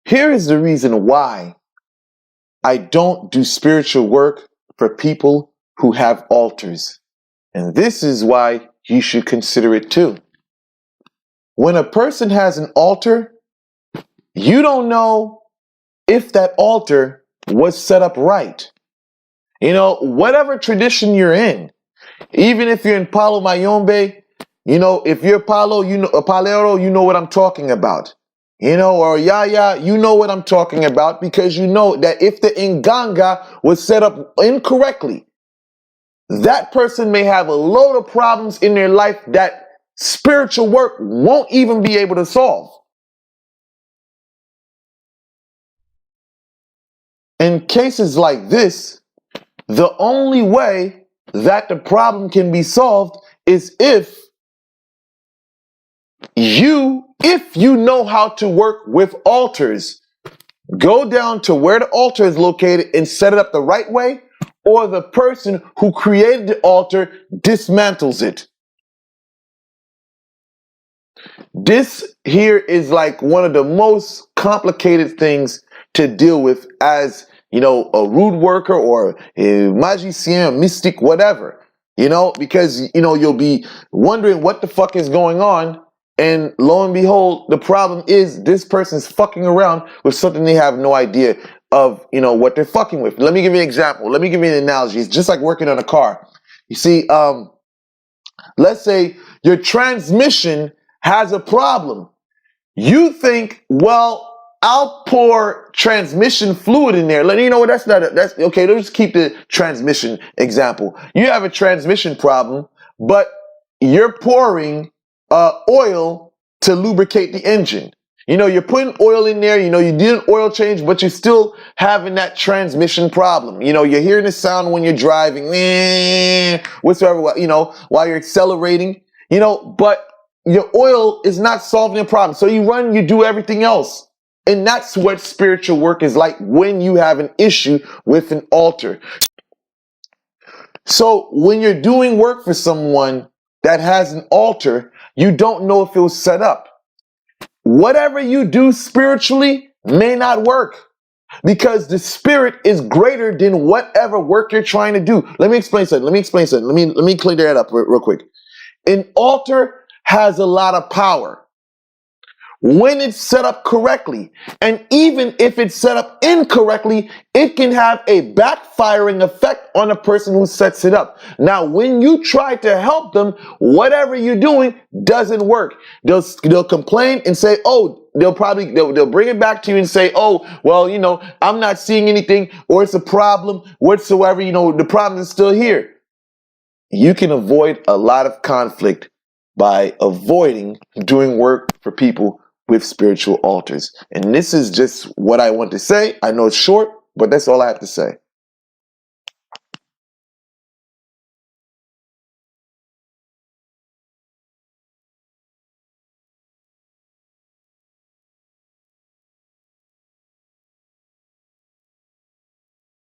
Here is the reason why I don't do spiritual work for people who have altars. And this is why you should consider it too. When a person has an altar, you don't know if that altar was set up right. You know, whatever tradition you're in, even if you're in Palo Mayombe, you know, if you're Palo, you know, Palero, you know what I'm talking about. You know, or Yaya, you know what I'm talking about, because you know that if the Nganga was set up incorrectly, that person may have a load of problems in their life that spiritual work won't even be able to solve. In cases like this, the only way that the problem can be solved is if you know how to work with altars. Go down to where the altar is located and set it up the right way, or the person who created the altar dismantles it. This here is like one of the most complicated things to deal with as, you know, a rude worker or a magicien, a mystic, whatever, you know, because, you know, you'll be wondering what the fuck is going on. And lo and behold, the problem is this person's fucking around with something they have no idea of, you know, what they're fucking with. Let me give you an example. Let me give you an analogy. It's just like working on a car. You see, let's say your transmission has a problem. You think, well, I'll pour transmission fluid in there. You know what? That's okay. Let's keep the transmission example. You have a transmission problem, but you're pouring oil to lubricate the engine. You know, you're putting oil in there. You know, you did an oil change, but you're still having that transmission problem. You know, you're hearing the sound when you're driving, whatsoever. You know, while you're accelerating. You know, but your oil is not solving the problem. So you do everything else. And that's what spiritual work is like when you have an issue with an altar. So when you're doing work for someone that has an altar, you don't know if it was set up. Whatever you do spiritually may not work because the spirit is greater than whatever work you're trying to do. Let me explain something. Let me clear that up real quick. An altar has a lot of power when it's set up correctly. And even if it's set up incorrectly, it can have a backfiring effect on the person who sets it up. Now, when you try to help them, whatever you're doing doesn't work. They'll complain and say, oh, they'll bring it back to you and say, oh, well, you know, I'm not seeing anything, or it's a problem whatsoever. You know, the problem is still here. You can avoid a lot of conflict by avoiding doing work for people with spiritual altars. And this is just what I want to say. I know it's short, but that's all I have to say.